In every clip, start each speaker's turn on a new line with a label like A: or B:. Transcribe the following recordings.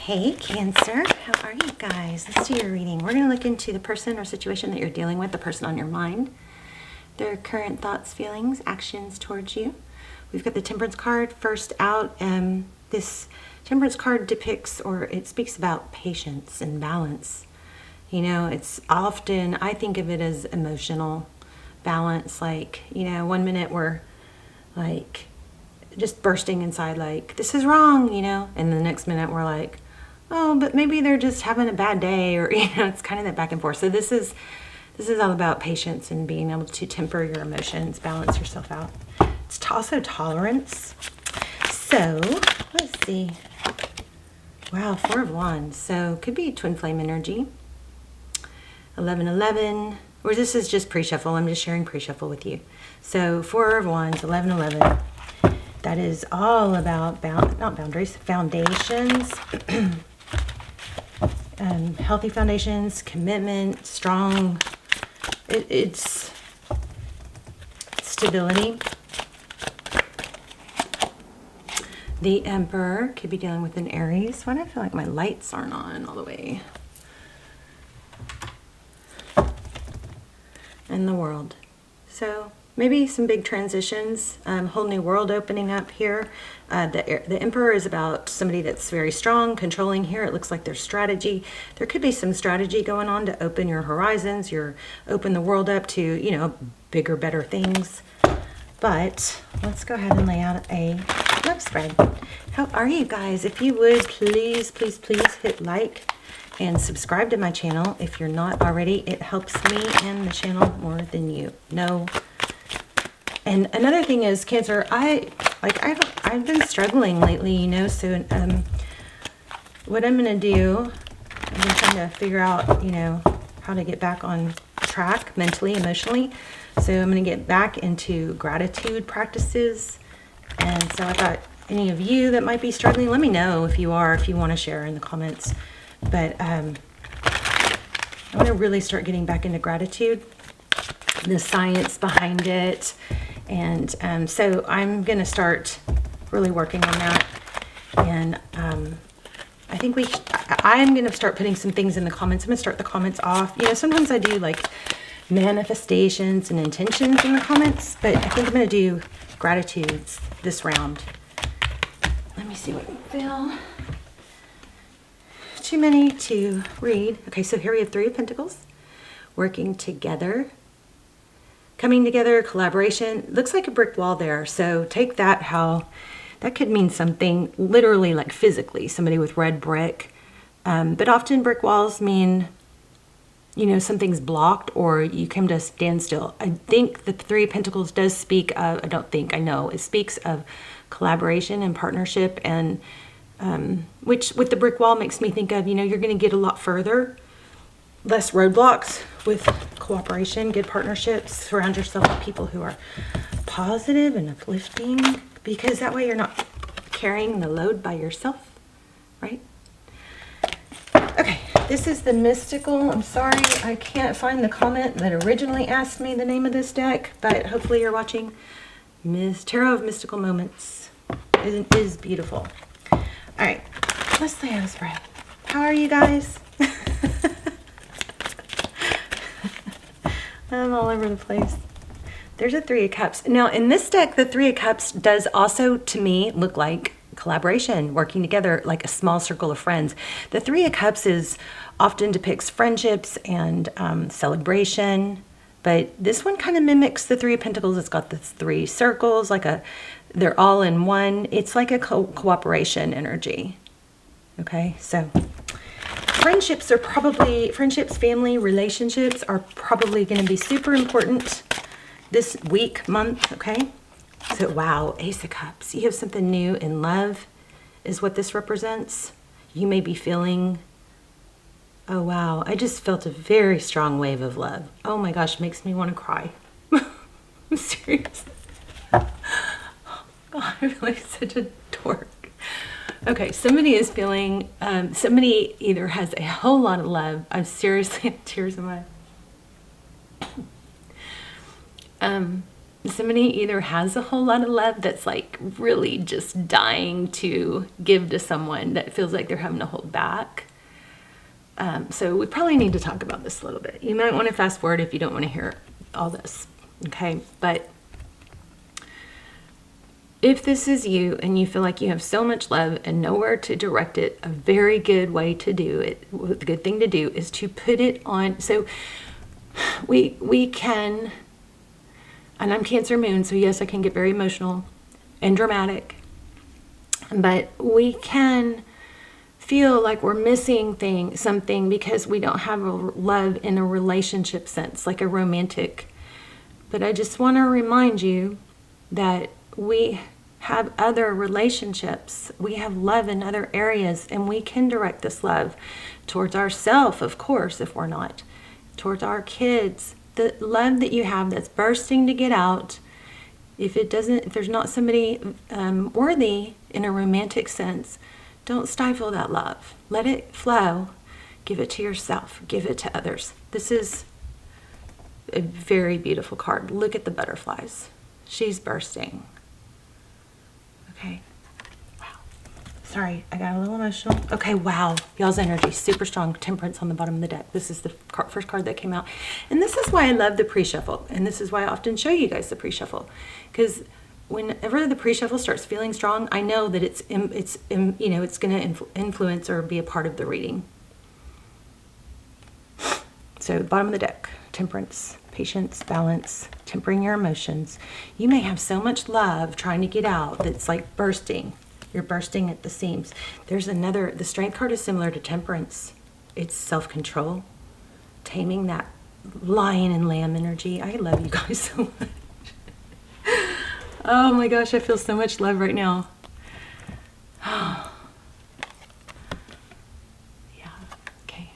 A: Hey Cancer, how are you guys? Let's do your reading. We're going to look into the person or situation that you're dealing with, the person on your mind, their current thoughts, feelings, actions towards you. We've got the Temperance card first out. This Temperance card depicts, or it speaks about patience and balance. You know, it's often, I think of it as emotional balance. Like, you know, one minute we're like just bursting inside like, this is wrong, you know, and the next minute we're like, oh, but maybe they're just having a bad day, or, you know, it's kind of that back and forth. So this is all about patience and being able to temper your emotions, balance yourself out. It's also tolerance. So let's see. Wow, 4 of Wands. So could be twin flame energy. 11-11, or this is just pre-shuffle. I'm just sharing pre-shuffle with you. So 4 of Wands, 11-11. That is all about not boundaries, foundations. Healthy foundations, commitment, strong. It's stability. The Emperor could be dealing with an Aries. Why do I feel like my lights aren't on all the way? And the World. So maybe some big transitions, whole new world opening up here. The Emperor is about somebody that's very strong, controlling here. It looks like there's strategy. There could be some strategy going on to open your horizons, open the world up to, you know, bigger, better things. But let's go ahead and lay out a love spread. How are you guys? If you would, please, please, please hit like and subscribe to my channel. If you're not already, it helps me and the channel more than you know. And another thing is, Cancer, I've been struggling lately, you know, so what I'm going to do, I've been trying to figure out, you know, how to get back on track mentally, emotionally. So I'm going to get back into gratitude practices. And so I thought any of you that might be struggling, let me know if you want to share in the comments. But I'm going to really start getting back into gratitude, the science behind it. And so I'm going to start really working on that. And I think I'm going to start putting some things in the comments. I'm going to start the comments off. You know, sometimes I do like manifestations and intentions in the comments, but I think I'm going to do gratitudes this round. Let me see what I feel. Too many to read. Okay, so here we have 3 of Pentacles, working together, coming together, collaboration. Looks like a brick wall there. So take that, how that could mean something literally, like physically, somebody with red brick. But often brick walls mean, you know, something's blocked or you come to a standstill. I think the 3 of Pentacles does speak of, I know, it speaks of collaboration and partnership, and which with the brick wall makes me think of, you know, you're going to get a lot further, less roadblocks with cooperation, good partnerships. Surround yourself with people who are positive and uplifting, because that way you're not carrying the load by yourself, right? Okay, this is the mystical. I'm sorry, I can't find the comment that originally asked me the name of this deck, but hopefully you're watching. Tarot of Mystical Moments. It is beautiful. All right, let's lay out a spread. How are you guys? I'm all over the place. There's a 3 of Cups. Now, in this deck, the 3 of Cups does also, to me, look like collaboration, working together, like a small circle of friends. The 3 of Cups often depicts friendships and celebration, but this one kind of mimics the 3 of Pentacles. It's got the 3 circles, they're all in one. It's like a cooperation energy. Okay, so friendships, family, relationships are probably going to be super important this week, month, okay? So, wow, Ace of Cups. You have something new in love is what this represents. You may be feeling, oh, wow, I just felt a very strong wave of love. Oh, my gosh, makes me want to cry. I'm serious. Oh, God, I feel like such a dork. Okay, somebody is feeling, somebody either has a whole lot of love. I'm seriously in tears in my somebody either has a whole lot of love that's like really just dying to give to someone that feels like they're having to hold back. So we probably need to talk about this a little bit. You might want to fast forward if you don't want to hear all this, okay? But if this is you and you feel like you have so much love and nowhere to direct it, a very good way to do it, the good thing to do is to put it on. So we can, and I'm Cancer moon, so yes, I can get very emotional and dramatic, but we can feel like we're missing something because we don't have a love in a relationship sense, like a romantic. But I just want to remind you that we have other relationships. We have love in other areas, and we can direct this love towards ourselves, of course, if we're not, towards our kids. The love that you have that's bursting to get out, if there's not somebody worthy in a romantic sense, don't stifle that love. Let it flow. Give it to yourself. Give it to others. This is a very beautiful card. Look at the butterflies. She's bursting. Okay. Wow. Sorry, I got a little emotional. Okay, wow. Y'all's energy, super strong. Temperance on the bottom of the deck. This is the first card that came out. And this is why I love the pre-shuffle. And this is why I often show you guys the pre-shuffle. Because whenever the pre-shuffle starts feeling strong, I know that it's going to influence or be a part of the reading. So bottom of the deck, temperance, patience, balance, tempering your emotions. You may have so much love trying to get out that's like bursting. You're bursting at the seams. There's another, the strength card is similar to temperance. It's self-control, taming that lion and lamb energy. I love you guys so much. Oh my gosh, I feel so much love right now. Yeah, okay.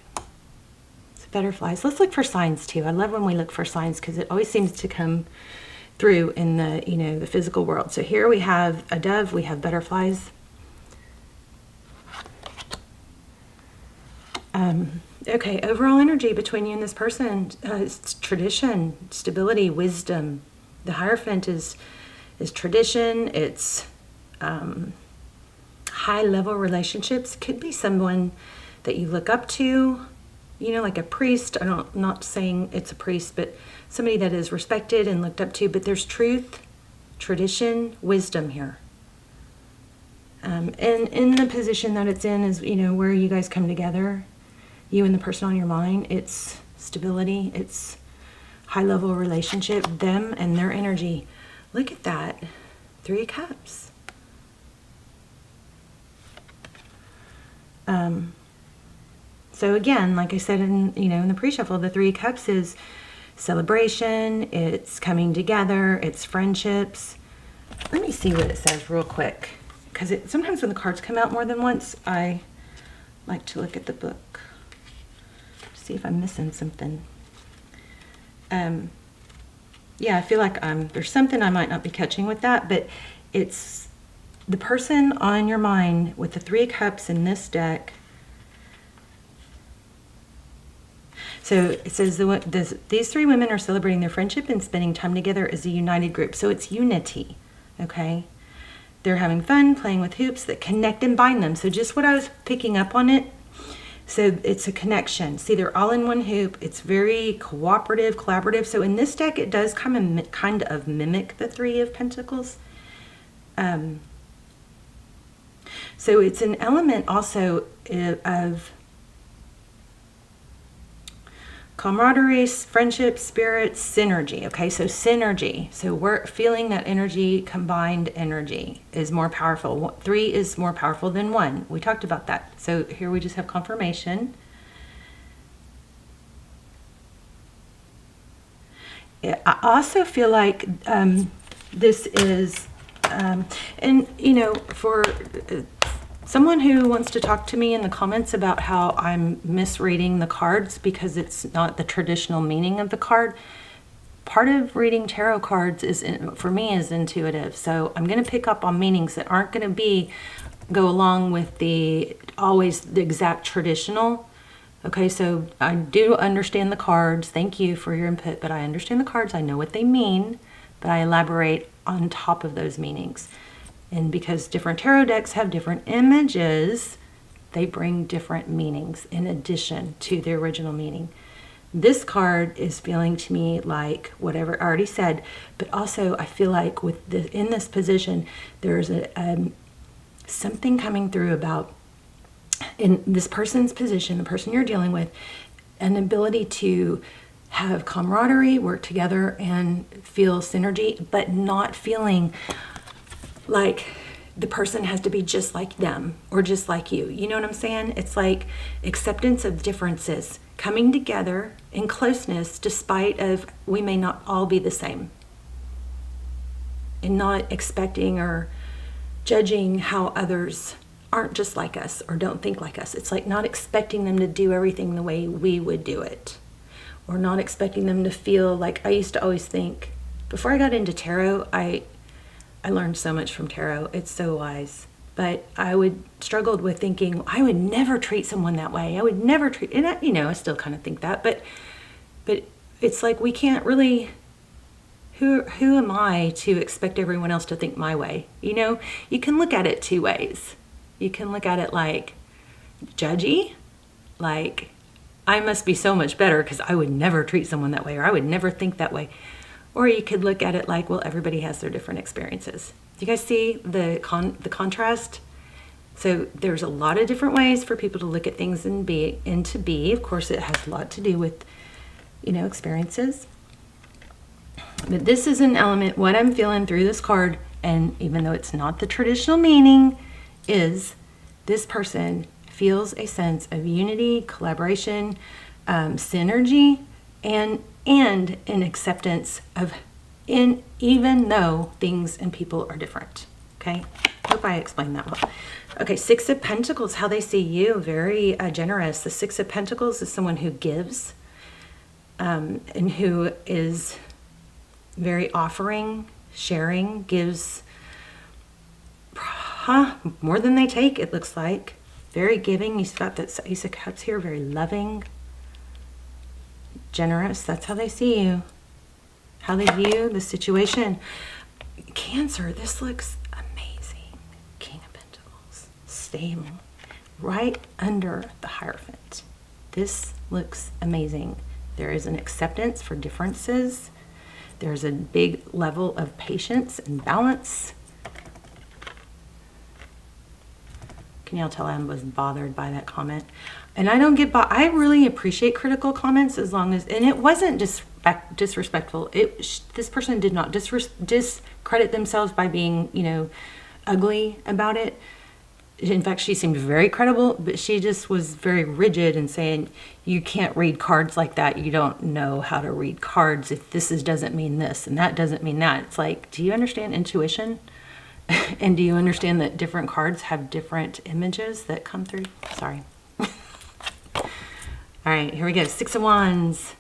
A: So butterflies. Let's look for signs too. I love when we look for signs because it always seems to come through in the, the physical world. So here we have a dove, we have butterflies. Okay, overall energy between you and this person, it's tradition, stability, wisdom. The Hierophant is tradition, it's high-level relationships. Could be someone that you look up to, like a priest. I'm not saying it's a priest, but somebody that is respected and looked up to. But there's truth, tradition, wisdom here. And in the position that it's in is, where you guys come together, you and the person on your mind. It's stability, it's high-level relationship, them and their energy. Look at that. 3 of Cups. So again, like I said in the pre-shuffle, the 3 of Cups is celebration, it's coming together, it's friendships. Let me see what it says real quick. Because sometimes when the cards come out more than once, I like to look at the book. See if I'm missing something. Yeah, I feel like there's something I might not be catching with that, but it's the person on your mind with the 3 of Cups in this deck. So it says these 3 women are celebrating their friendship and spending time together as a united group. So it's unity, okay? They're having fun, playing with hoops that connect and bind them. So just what I was picking up on it. So it's a connection. See, they're all in one hoop. It's very cooperative, collaborative. So in this deck, it does kind of mimic the 3 of Pentacles. So it's an element also of camaraderie, friendship, spirit, synergy. Okay, so synergy. So we're feeling that energy, combined energy is more powerful. 3 is more powerful than 1. We talked about that. So here we just have confirmation. I also feel like this is, for someone who wants to talk to me in the comments about how I'm misreading the cards because it's not the traditional meaning of the card. Part of reading tarot cards for me is intuitive. So I'm going to pick up on meanings that aren't going to go along with always the exact traditional. Okay, so I do understand the cards. Thank you for your input, but I understand the cards. I know what they mean. but I elaborate on top of those meanings. And because different tarot decks have different images, they bring different meanings in addition to the original meaning. This card is feeling to me like whatever I already said, but also I feel like in this position, there's something coming through about, in this person's position, the person you're dealing with, an ability to have camaraderie, work together, and feel synergy, but not feeling like the person has to be just like them or just like you. You know what I'm saying? It's like acceptance of differences, coming together in closeness despite of we may not all be the same, and not expecting or judging how others aren't just like us or don't think like us. It's like not expecting them to do everything the way we would do it, or not expecting them to feel like, I used to always think, before I got into tarot, I learned so much from tarot. It's so wise. But I struggled with thinking, I would never treat someone that way. I would never treat, and I still kind of think that, but it's like we can't really, who am I to expect everyone else to think my way? You can look at it two ways. You can look at it like judgy, like I must be so much better because I would never treat someone that way, or I would never think that way. Or you could look at it like, well, everybody has their different experiences. Do you guys see the contrast? So there's a lot of different ways for people to look at things and to be. Of course, it has a lot to do with, experiences. But this is an element, what I'm feeling through this card, and even though it's not the traditional meaning, is this person feels a sense of unity, collaboration, synergy, and an acceptance of, even though things and people are different. Okay, hope I explained that well. Okay, Six of Pentacles, how they see you, very generous. The Six of Pentacles is someone who gives, and who is very offering, sharing, gives more than they take, it looks like. Very giving. He's got that Ace of Cups here, very loving, generous. That's how they see you, how they view the situation. Cancer, this looks amazing. King of Pentacles, stable, right under the Hierophant. This looks amazing. There is an acceptance for differences. There's a big level of patience and balance. Can y'all tell I was bothered by that comment? And I don't get I really appreciate critical comments as long as, and it wasn't disrespectful. This person did not discredit themselves by being, ugly about it. In fact, she seemed very credible, but she just was very rigid and saying, you can't read cards like that. You don't know how to read cards. If this doesn't mean this and that doesn't mean that. It's like, do you understand intuition? And do you understand that different cards have different images that come through? Sorry. All right, here we go. Six of Wands.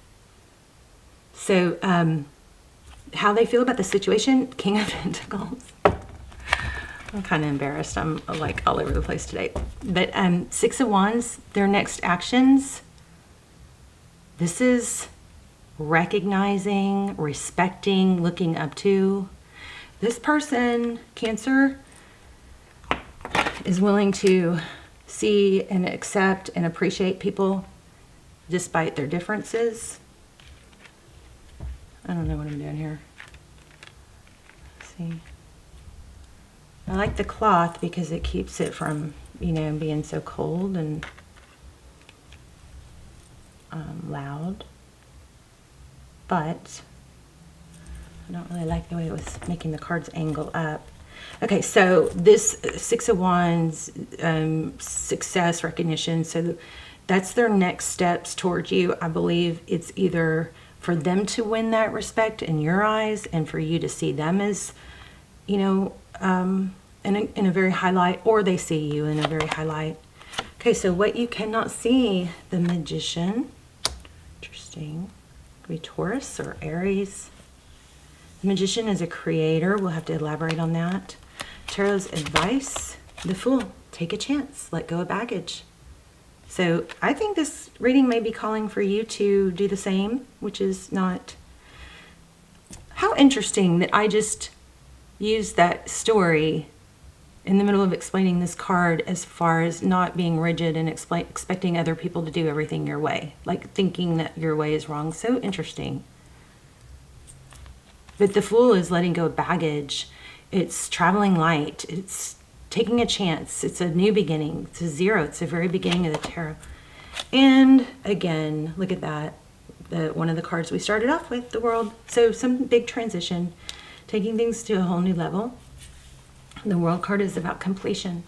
A: So, how they feel about the situation, King of Pentacles. I'm kind of embarrassed. I'm like all over the place today. But Six of Wands, their next actions. This is recognizing, respecting, looking up to. This person, Cancer, is willing to see and accept and appreciate people despite their differences. I don't know what I'm doing here. Let's see. I like the cloth because it keeps it from, being so cold and loud. But I don't really like the way it was making the cards angle up. Okay, so this Six of Wands, success, recognition. So that's their next steps towards you. I believe it's either for them to win that respect in your eyes and for you to see them as, in a very high light, or they see you in a very high light. Okay, so what you cannot see, the Magician. Interesting. Could be Taurus or Aries. The Magician is a creator. We'll have to elaborate on that. Tarot's advice, the Fool. Take a chance. Let go of baggage. So I think this reading may be calling for you to do the same, which is not How interesting that I just used that story in the middle of explaining this card as far as not being rigid and expecting other people to do everything your way, like thinking that your way is wrong. So interesting. But the Fool is letting go of baggage. It's traveling light. It's taking a chance. It's a new beginning. It's a zero. It's the very beginning of the tarot. And again, look at that. One of the cards we started off with, the World. So some big transition, taking things to a whole new level. The World card is about completion.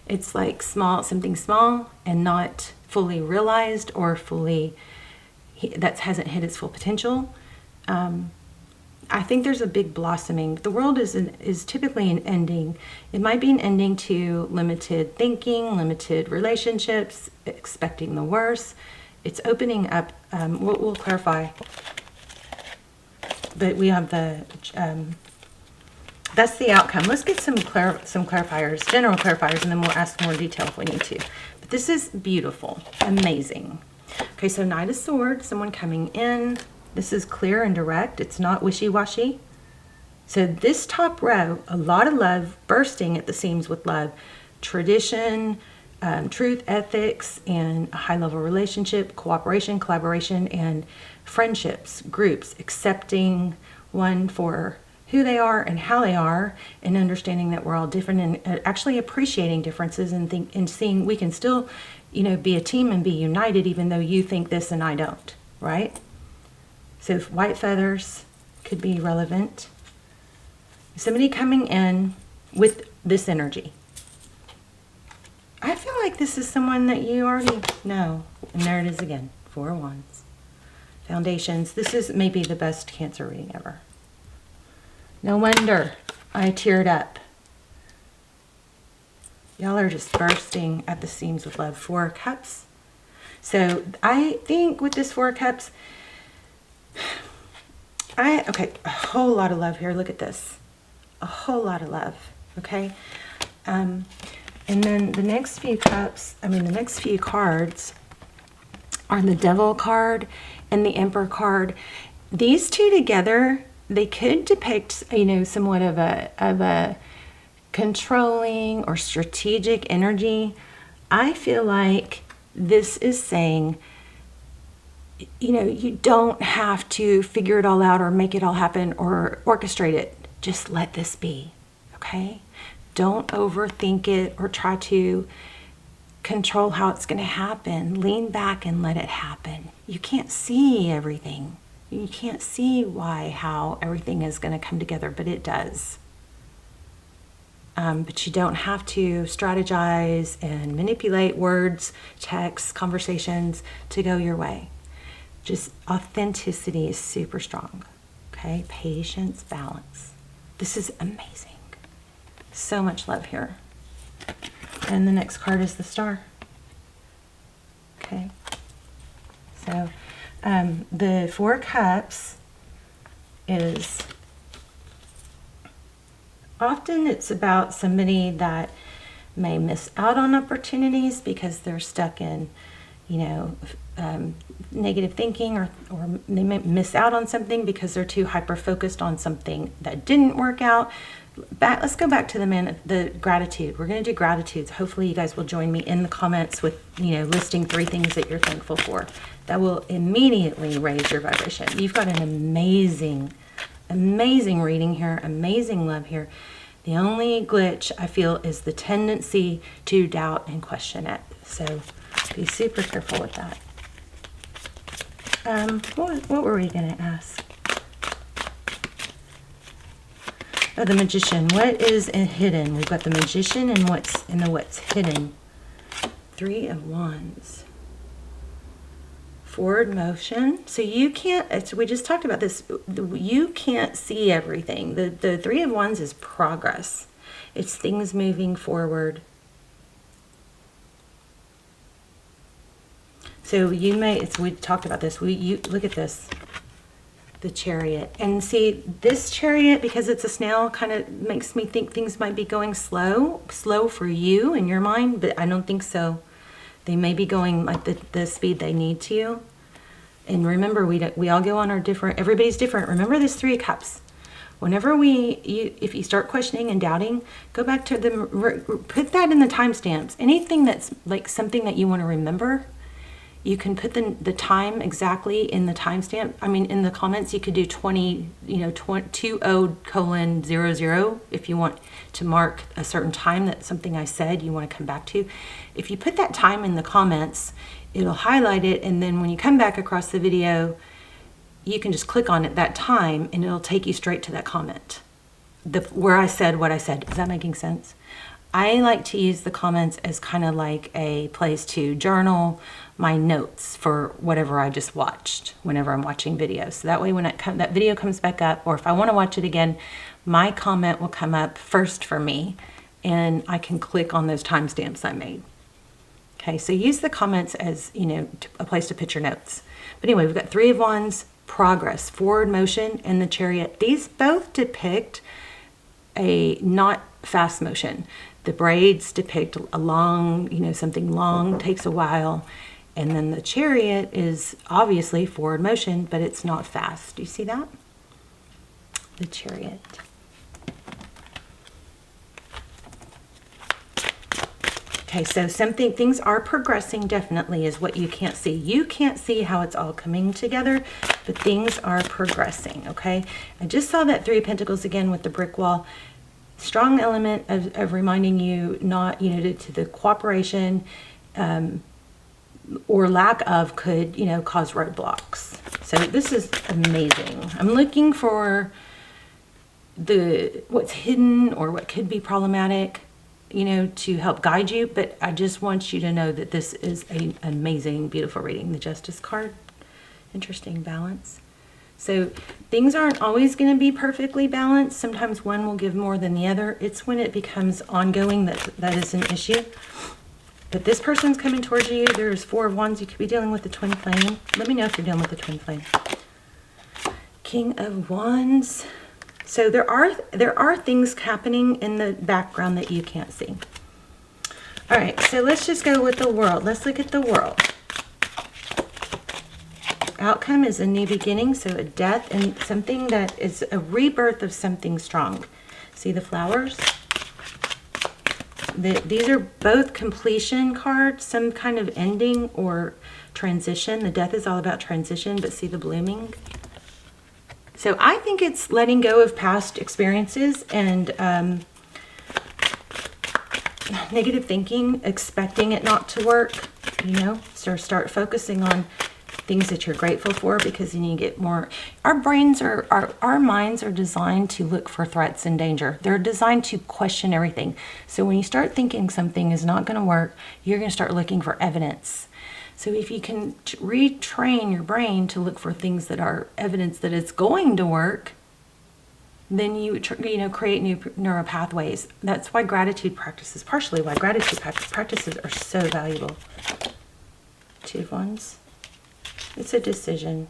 A: It's like something small and not fully realized or fully, that hasn't hit its full potential. I think there's a big blossoming. The World is typically an ending. It might be an ending to limited thinking, limited relationships, expecting the worst. It's opening up. We'll clarify. But we have the, that's the outcome. Let's get some clarifiers, general clarifiers, and then we'll ask more detail if we need to. But this is beautiful, amazing. Okay, so Knight of Swords, someone coming in. This is clear and direct. It's not wishy-washy. So this top row, a lot of love, bursting at the seams with love. Tradition, truth, ethics, and a high-level relationship, cooperation, collaboration, and friendships, groups, accepting one for who they are and how they are, and understanding that we're all different, and actually appreciating differences, and seeing we can still, be a team and be united even though you think this and I don't, right? So white feathers could be relevant. Somebody coming in with this energy. I feel like this is someone that you already know. And there it is again, 4 of Wands. Foundations. This is maybe the best Cancer reading ever. No wonder I teared up. Y'all are just bursting at the seams with love. 4 of Cups. So I think with this 4 of Cups, okay, a whole lot of love here. Look at this. A whole lot of love, okay? And then the next few the next few cards are the Devil card and the Emperor card. These two together, they could depict, somewhat of a controlling or strategic energy. I feel like this is saying, you don't have to figure it all out or make it all happen or orchestrate it. Just let this be, okay? Don't overthink it or try to control how it's going to happen. Lean back and let it happen. You can't see everything. You can't see how everything is going to come together, but it does. But you don't have to strategize and manipulate words, texts, conversations to go your way. Just authenticity is super strong, okay? Patience, balance. This is amazing. So much love here. And the next card is the Star. Okay. So the 4 Cups is often it's about somebody that may miss out on opportunities because they're stuck in, negative thinking, or they may miss out on something because they're too hyper-focused on something that didn't work out. Let's go back to the gratitude. We're going to do gratitudes. Hopefully you guys will join me in the comments with, listing 3 things that you're thankful for. That will immediately raise your vibration. You've got an amazing, amazing reading here, amazing love here. The only glitch I feel is the tendency to doubt and question it. So be super careful with that. What were we going to ask? Oh, the Magician. What is hidden? We've got the Magician and what's hidden. 3 of Wands. Forward motion. So you can't, we just talked about this, you can't see everything. The 3 of Wands is progress. It's things moving forward. So you may, we talked about this, you look at this, the Chariot. And see, this Chariot, because it's a snail, kind of makes me think things might be going slow for you in your mind, but I don't think so. They may be going like the speed they need to. And remember, we all go on our different, everybody's different. Remember this 3 of Cups. Whenever if you start questioning and doubting, go back to put that in the timestamps. Anything that's like something that you want to remember, you can put the time exactly in the timestamp. I mean, in the comments, you could do 20:00 if you want to mark a certain time that something I said you want to come back to. If you put that time in the comments, it'll highlight it, and then when you come back across the video, you can just click on it that time, and it'll take you straight to that comment, where I said what I said. Is that making sense? I like to use the comments as kind of like a place to journal my notes for whatever I just watched whenever I'm watching videos. So that way when that video comes back up, or if I want to watch it again, my comment will come up first for me, and I can click on those timestamps I made. Okay, so use the comments as, a place to put your notes. But anyway, we've got 3 of Wands, progress, forward motion, and the Chariot. These both depict a not fast motion. The braids depict a long, something long, takes a while. And then the Chariot is obviously forward motion, but it's not fast. Do you see that? The Chariot. Okay, so things are progressing definitely is what you can't see. You can't see how it's all coming together, but things are progressing, okay? I just saw that 3 of Pentacles again with the brick wall. Strong element of reminding you not, to the cooperation or lack of could, cause roadblocks. So this is amazing. I'm looking for what's hidden or what could be problematic, to help guide you, but I just want you to know that this is an amazing, beautiful reading. The Justice card, interesting balance. So things aren't always going to be perfectly balanced. Sometimes one will give more than the other. It's when it becomes ongoing that is an issue. But this person's coming towards you. There's 4 of Wands. You could be dealing with the twin flame. Let me know if you're dealing with the twin flame. King of Wands. So there are things happening in the background that you can't see. All right, so let's just go with the World. Let's look at the World. Outcome is a new beginning, so a death and something that is a rebirth of something strong. See the flowers? These are both completion cards, some kind of ending or transition. The death is all about transition, but see the blooming? So I think it's letting go of past experiences and negative thinking, expecting it not to work, so start focusing on things that you're grateful for, because then you get more. Our minds are designed to look for threats and danger. They're designed to question everything. So when you start thinking something is not going to work, you're going to start looking for evidence. So if you can retrain your brain to look for things that are evidence that it's going to work, then you create new neural pathways. That's why gratitude practices, partially why gratitude practices are so valuable. 2 of Wands. It's a decision,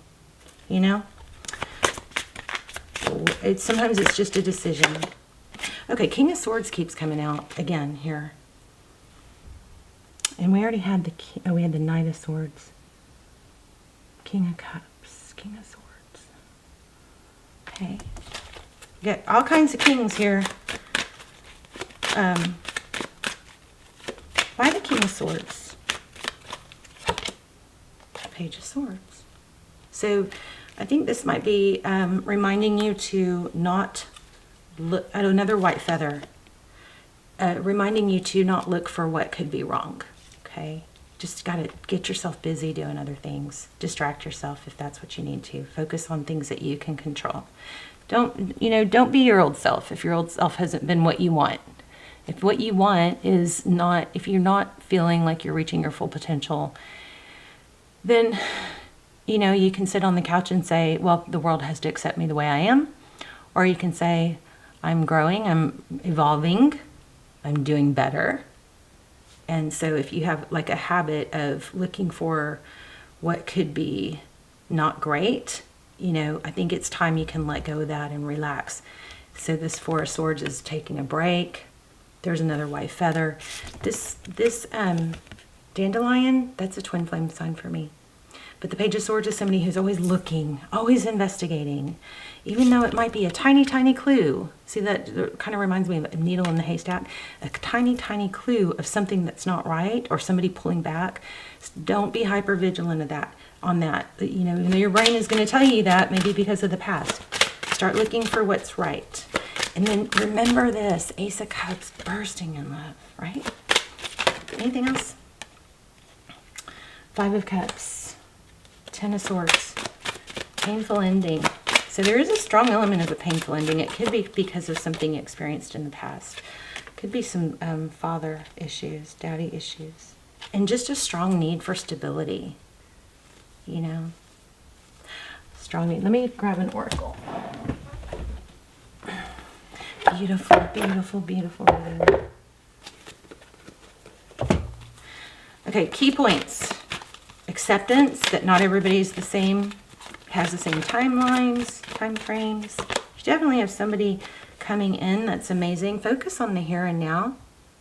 A: Sometimes it's just a decision. Okay, King of Swords keeps coming out again here. And we already had we had the Knight of Swords. King of Cups, King of Swords. Okay. We got all kinds of kings here. Why the King of Swords? Page of Swords. So I think this might be reminding you to not look at another white feather. Reminding you to not look for what could be wrong. Okay, just got to get yourself busy doing other things. Distract yourself if that's what you need to. Focus on things that you can control. Don't be your old self if your old self hasn't been what you want. If what you want is not, if you're not feeling like you're reaching your full potential, then, you can sit on the couch and say, well, the world has to accept me the way I am. Or you can say, I'm growing, I'm evolving, I'm doing better. And so if you have like a habit of looking for what could be not great, I think it's time you can let go of that and relax. So this 4 of Swords is taking a break. There's another white feather. This dandelion, that's a twin flame sign for me. But the Page of Swords is somebody who's always looking, always investigating, even though it might be a tiny, tiny clue. See, that kind of reminds me of a needle in the haystack. A tiny, tiny clue of something that's not right or somebody pulling back. Don't be hyper vigilant of that, on that. You know, even though your brain is going to tell you that, maybe because of the past. Start looking for what's right. And then remember this, Ace of Cups, bursting in love, right? Anything else? Five of Cups, Ten of Swords, painful ending. So there is a strong element of a painful ending. It could be because of something experienced in the past. Could be some father issues, daddy issues. And just a strong need for stability, you know. Strong need. Let me grab an oracle. Beautiful, beautiful, beautiful. Okay, key points. Acceptance that not everybody's the same, has the same timelines, time frames. You definitely have somebody coming in that's amazing. Focus on the here and now,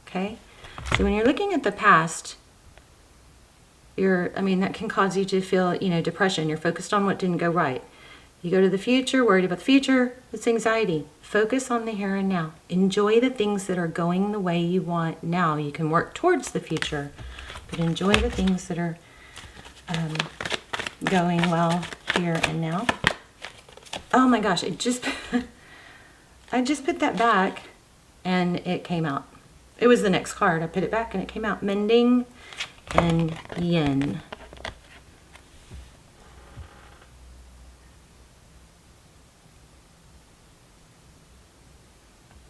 A: okay? So when you're looking at the past, that can cause you to feel, you know, depression. You're focused on what didn't go right. You go to the future, worried about the future, it's anxiety. Focus on the here and now. Enjoy the things that are going the way you want now. You can work towards the future, but enjoy the things that are going well here and now. Oh my gosh, I just put that back and it came out. It was the next card. I put it back and it came out. Mending and yin.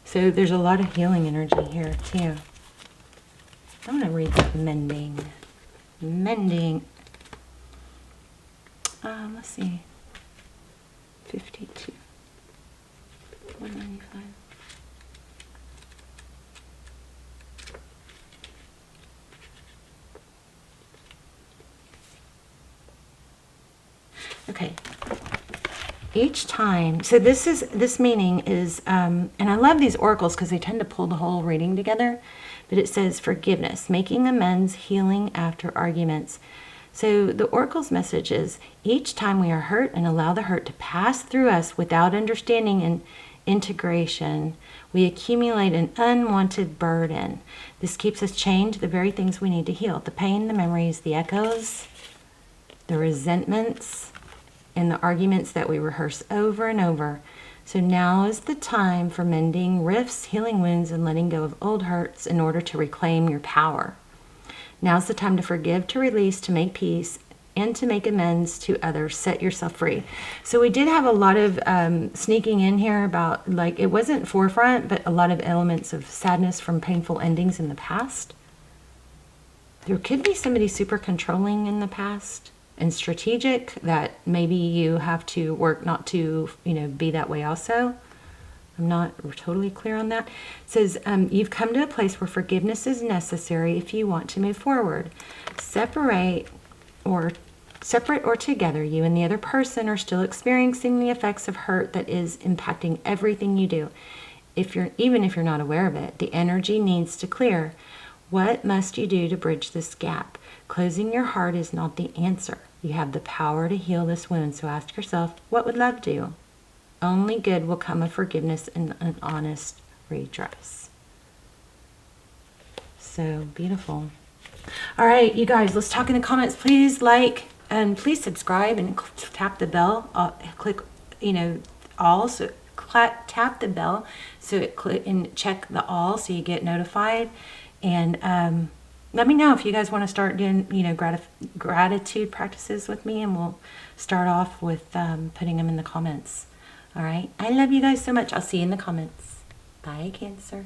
A: So there's a lot of healing energy here too. I'm going to read that mending. Mending. Let's see. 52. 195. Okay. Each time, so this meaning is, and I love these oracles because they tend to pull the whole reading together, but it says forgiveness, making amends, healing after arguments. So the oracle's message is each time we are hurt and allow the hurt to pass through us without understanding and integration, we accumulate an unwanted burden. This keeps us chained to the very things we need to heal. The pain, the memories, the echoes, the resentments, and the arguments that we rehearse over and over. So now is the time for mending rifts, healing wounds, and letting go of old hurts in order to reclaim your power. Now's the time to forgive, to release, to make peace, and to make amends to others. Set yourself free. So we did have a lot of sneaking in here about, like, it wasn't forefront, but a lot of elements of sadness from painful endings in the past. There could be somebody super controlling in the past and strategic that maybe you have to work not to, be that way also. I'm not totally clear on that. It says, you've come to a place where forgiveness is necessary if you want to move forward. Separate or together, you and the other person are still experiencing the effects of hurt that is impacting everything you do. Even if you're not aware of it, the energy needs to clear. What must you do to bridge this gap? Closing your heart is not the answer. You have the power to heal this wound. So ask yourself, what would love do? Only good will come of forgiveness and an honest redress. So beautiful. All right, you guys, let's talk in the comments. Please like and please subscribe and tap the bell. Click, all. So tap the bell so it click and check the all so you get notified. And let me know if you guys want to start doing, gratitude practices with me, and we'll start off with putting them in the comments. All right. I love you guys so much. I'll see you in the comments. Bye, Cancer.